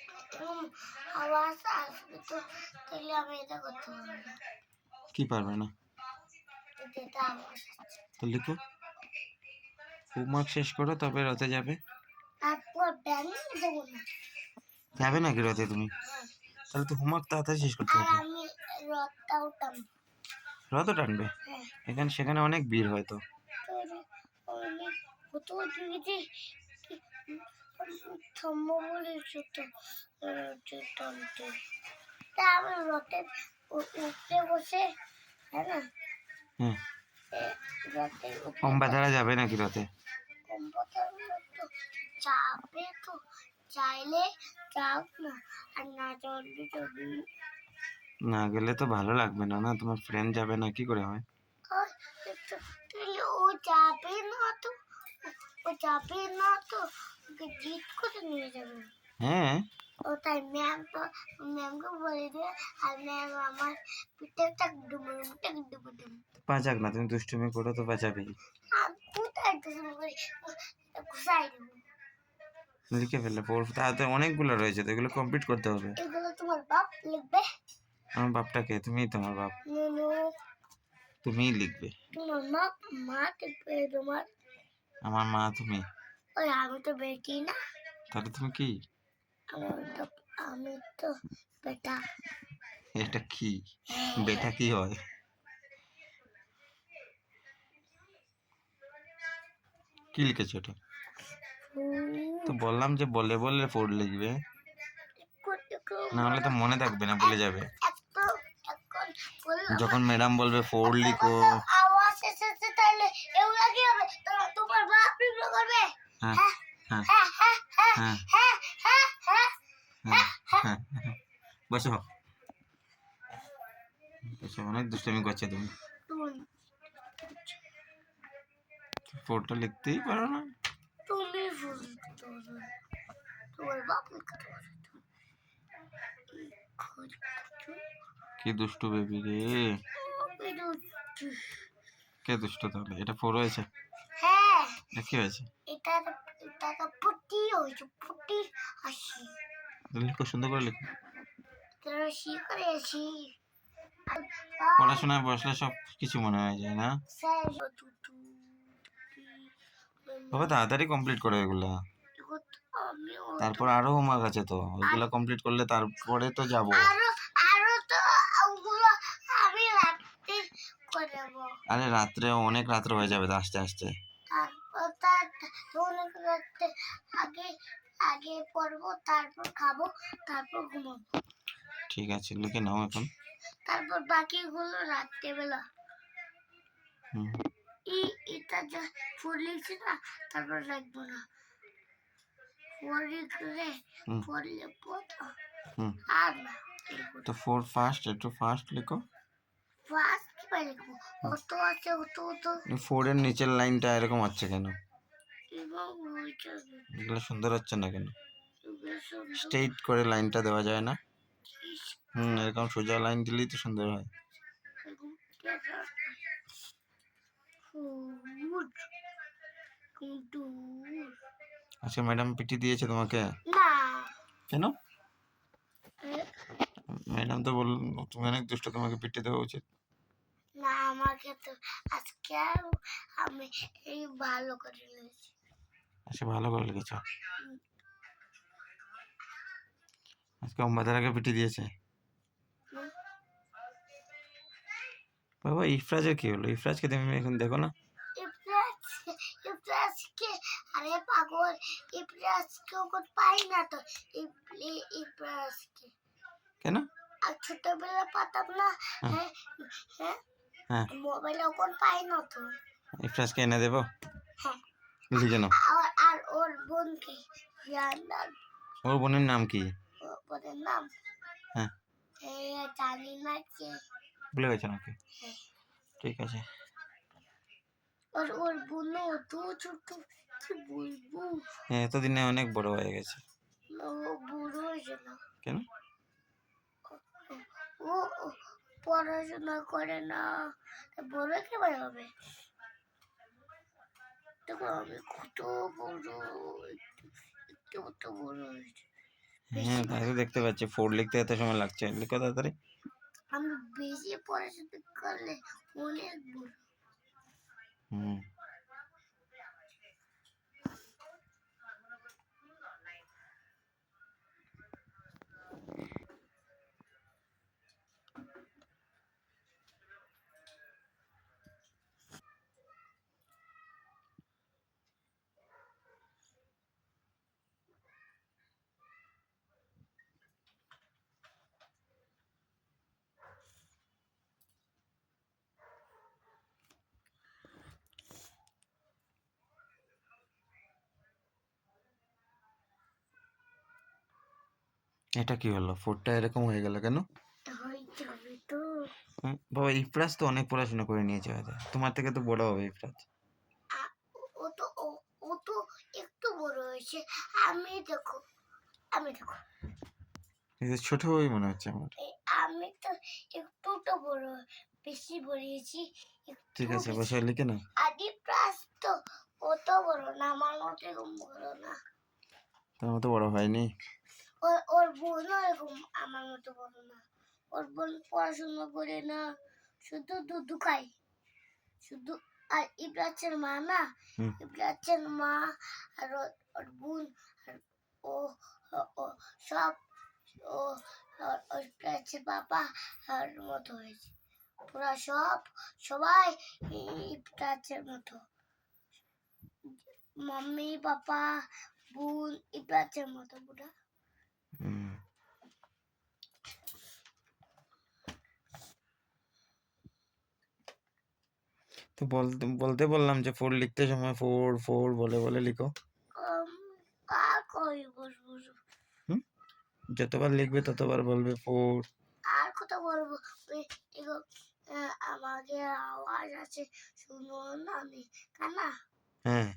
এরকম আওয়াজ আসবে তো তাহলে আমি এটা করতে পারবো না। কি পারবে না? যেটা আওয়াজ আসছে। তো লিখো, হোমওয়ার্ক শেষ করো তবে রথে যাবে। তারপর ব্যাংকে যাবো না। যাবে নাকি রথে তুমি? তাহলে তো হোমওয়ার্ক তাড়াতাড়ি শেষ করতে আর হবে। আমি রথটাও টানবো। রথও টানবে? হ্যাঁ। এখানে সেখানে অনেক ভিড় হয় তো। অনেক কত দিকে সম্ভবলে ছোট টানতে। তা আমি রথের উপরে বসে, হ্যাঁ না? হ্যাঁ। রথের উপরে অম্বাধারা যাবে নাকি রথে? তো যাবে তো, চাইলে যাও না, আর না চললে চলবে। না গেলে তো ভালো লাগবে না, না তোমার ফ্রেন্ড যাবে না, কি করে হয়? তাহলে ও যাবে না তো, ও যাবে না তো, ওকে জিদ করে নিয়ে যাবে। হ্যাঁ। ও তাই ম্যামকে বলে দিয়ে, আর ম্যাম আমার পিঠে টাক ডুবো ডুবো। বাঁচাক না, তুমি দুষ্টুমি করো তো বাঁচাবেই। আমি কোথায় দুষ্টুমি করি, ঘুষাই দেবো। লিখে ফেললে পড়, তাতে অনেকগুলো রয়েছে তো, এগুলো কমপ্লিট করতে হবে। এগুলো তোমার বাপ লিখবে? আমার বাপটাকে? তুমিই তোমার বাপ, নো, তুমিই লিখবে। তোমার মা লিখবে। তোমার আমার মা তুমি? ওই আমি তো বেটি না। তাহলে তুমি কি? আমি তো বেটা। এটা কি? বেটা কি হয়? কি লিখেছো এটা? তো বললাম যে বলে বলে ফোর লিখবে, না হলে তো মনে থাকবে না, ভুলে যাবে। যখন ম্যাডাম বলবে ফোর লিখো। আওয়াজ এসেছে তাহলে এগুলা কি হবে? তোমার বাপ লিখলো করবে? হ্যাঁ হ্যাঁ হ্যাঁ হ্যাঁ। বসো বসো, অনেক দুষ্টামি করছে তুমি। ফোরটা লিখতেই পারো না। তুমি তোমার বাপ লিখতে পারো। কি দুষ্টু বেবি রে। কে দুষ্ট তাহলে? এটা ফোর হয়েছে? হ্যাঁ। কি হয়েছে? এটা পুটি হয়েছে, পুটি হাসি। লিখো, সুন্দর করে লিখো। রসি করেছি। পড়াশোনায় বসলে সব কিছু মনে হয়ে যায় না? বাবা তাড়াতাড়ি কমপ্লিট করো এগুলা, তারপর আরো হোমওয়ার্ক আছে তো, ওইগুলা কমপ্লিট করলে তারপরে তো যাব। আরো তো ওগুলো আমি রাতে করব। আরে রাত্রে অনেক রাত্র হয়ে যাবে তো আস্তে আস্তে। অনেক রাতে আগে আগে পড়বো, তারপর খাবো, তারপর ঘুমাবো। ঠিক আছে, লিখে নাও এখন। তারপর বাকিগুলো রাত্রেবেলা। এটা যা ফোর লিখছি না, তারপর রাখবো না। ফোর লিখলে ফোর লিখবো তো, আর না তো ফোর ফার্স্ট, একটু ফার্স্ট লিখো। ফার্স্ট কি লিখবো? অত আছে অত। ফোর এর নিচের লাইনটা এরকম হচ্ছে কেন? এগুলো সুন্দর হচ্ছে না কেন? স্ট্রেইট করে লাইনটা দেওয়া যায় না? এরকম সোজা লাইন দিলেই তো সুন্দর হয়। আচ্ছা, ম্যাডাম পিটি দিয়েছে তোমাকে? না। কেন? ম্যাডাম তো বলল তুমি অনেক দুষ্ট, তোমাকে পিটি দেওয়া উচিত। না, আমাকে তো আজকে আমি এই ভালো করে লিখেছি। আচ্ছা, ভালো করে লিখেছো। আজকে অম্বাদারাকে পিটি দিয়েছে। বাবা ইফরাজের কি হলো? ইফরাজকে তুমি এখন দেখো না? ইফরাজকে আরে পাগল, ইফরাজকে ওকে পাই না তো। ইফরাজকে কেন? আর ছোটবেলা পাতাম না। হ্যাঁ, মোবাইলে ওকে পাই না তো। ইফরাজকে এনে দেবো? হ্যাঁ। লিখে নাও। আর ওর বোনকে, ওর বোনের নাম কি? ওর বোনের নাম জানি না, ভুলে গেছো নাকি? ঠিক আছে। ওর বোন তো ছোট, কি বলবো। এতদিনে অনেক বড় হয়ে গেছে। ও বুড়ো হয়েছে না। কেন? ও পড়াশোনা করে না, বড় কিভাবে হবে? দেখো আমি কত বড়, একটু বড় হয়েছে। হ্যাঁ তাই তো দেখতে পাচ্ছি, ফোর লিখতে এত সময় লাগছে, লিখো তাড়াতাড়ি। আমি বেশি পড়াশোনা করলে অনেক বড়। হুম এটা কি হলো, ফোরটা এরকম হয়ে গেল কেন? হয়ে যাবে তো। বাবা ইফরাজ তো অনেক পড়াশোনা করে নিয়েছে, হয়তো তোমার থেকে তো বড় হবে ইফরাজ। ও তো ও তো একটু বড় হয়েছে। আমি দেখো, আমি দেখো, এটা ছোট ভাই মনে হচ্ছে আমার। আমি তো একটু তো বড়, বেশি বড়িয়েছি ঠিক একটু আছে বেশি। বসে লিখে নাও। আদি প্লাস তো অত বড় না, আমার মতো এরকম বড় না। তার মতো বড় হয়নি। ওর বোনও এরকম আমার মতো বড় না। ওর বোন পড়াশোনা করে না, শুধু দুধ খায় শুধু। আর ইব্রাহিমের মা না, হুম ইব্রাহিমের মা আর ওর বোন আর ও ও সব ও ওর ইব্রাহিমের বাবা আর মতো হয়েছে। পুরা সবাই ইব্রাহিমের মতো, মাম্মি পাপা বোন ইব্রাহিমের মতো পুরা। হুম। তো বলতে বলতে বললাম যে ফোর লিখতে সময় ফোর ফোর বলে বলে লিখো। আর কই বসবো, হুম যতবার লিখবে ততবার বলবে ফোর। আর কথা বলবো। এগো, আমাকে আওয়াজ আছে শুনুন, আমি কানা। হ্যাঁ